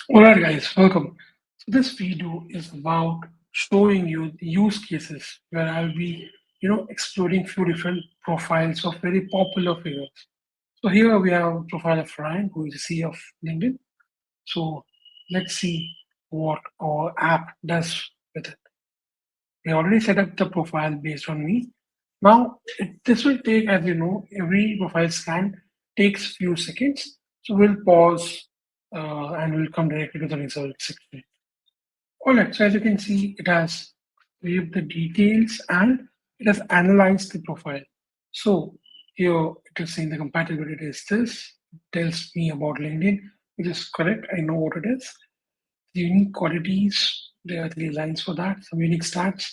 All right, guys, welcome. So this video is about showing you the use cases where I'll be, exploring few different profiles of very popular figures. So here we have a profile of Ryan, who is the CEO of LinkedIn. So let's see what our app does with it. We already set up the profile based on me. Now, this will take, as you know, every profile scan takes few seconds. So we'll pause and we'll come directly to the results section. All right, so as you can see, it has saved the details and it has analyzed the profile. So here it is saying the compatibility is this, it tells me about LinkedIn, which is correct. I know what it is. The unique qualities, there are 3 lines for that, some unique stats.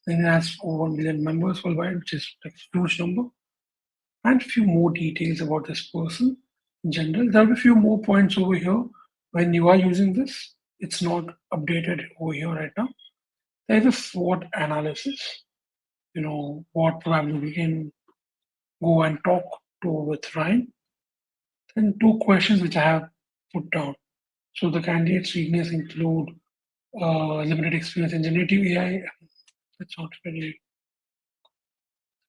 Then it has over 1 million members worldwide, which is like a huge number. And a few more details about this person in general. There will be a few more points over here when you are using this. It's not updated over here right now. There's a SWOT analysis, what probably we can go and talk to with Ryan. Then 2 questions which I have put down. So the candidate's weakness include limited experience in generative AI. That's not very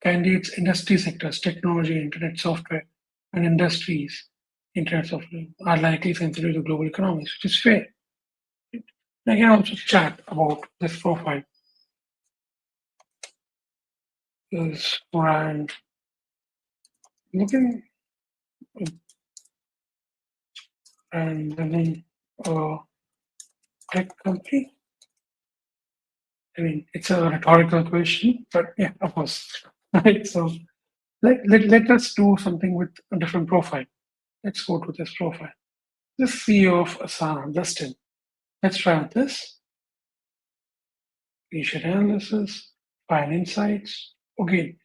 candidates industry sectors, technology, internet software, and industries, internet software are likely sensitive to global economies, which is fair. I can also chat about this profile. Is brand looking and living a tech company? I mean, it's a rhetorical question, but yeah, of course. Right. So let us do something with a different profile. Let's go to this profile. The CEO of Asana, Justin. Let's try with this. Patient analysis, find insights. Okay,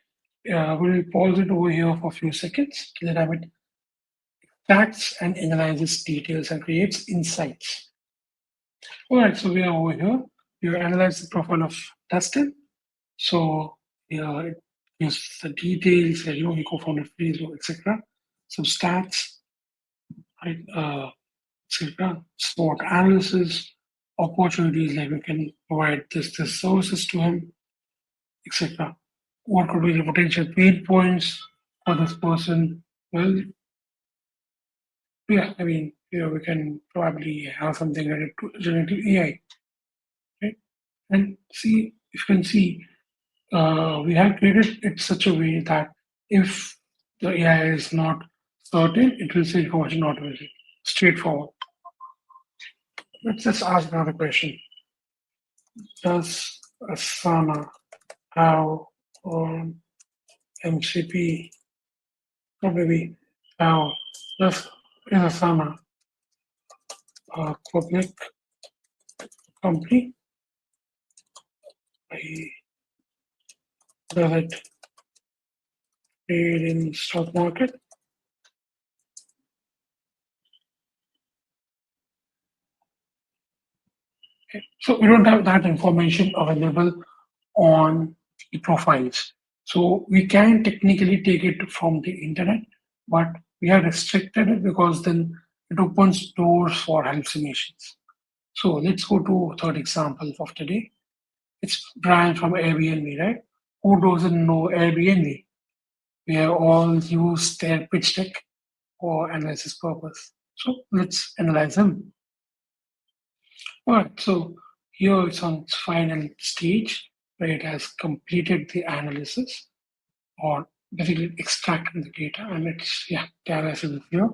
we'll pause it over here for a few seconds. Let it extracts and analyzes details and creates insights. All right, so we are over here. We analyze the profile of Dustin. So it gives the details, he co-founded Facebook, etc. Some stats, right? Etc. Sport analysis, opportunities like we can provide this services to him, etc. What could be the potential pain points for this person? Well, yeah, I mean, we can probably have something related to generative AI, right? And see, if you can see, we have created it such a way that if the AI is not certain, it will say information not available. Straightforward. Let's just ask another question. Does Asana have MCP? Or maybe how does is Asana a public company? Does it trade in stock market? Okay. So we don't have that information available on the profiles. So we can technically take it from the internet, but we have restricted it because then it opens doors for hallucinations. So let's go to third example of today. It's Brian from Airbnb, right? Who doesn't know Airbnb? We have all used their pitch deck for analysis purpose. So let's analyze them. All right, so here it's on its final stage where it has completed the analysis or basically extracted the data and it's, the analysis is here.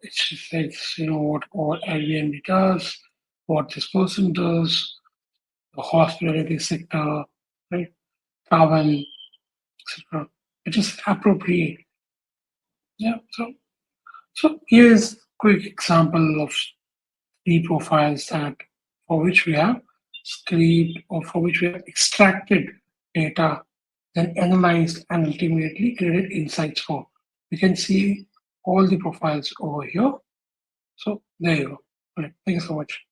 It says, what all Airbnb does, what this person does, the hospitality sector, right? Travel, etc. Which is appropriate. Yeah, so here's quick example of 3 profiles that for which we have scraped or for which we have extracted data, then analyzed and ultimately created insights for. You can see all the profiles over here. So there you go. All right, thank you so much.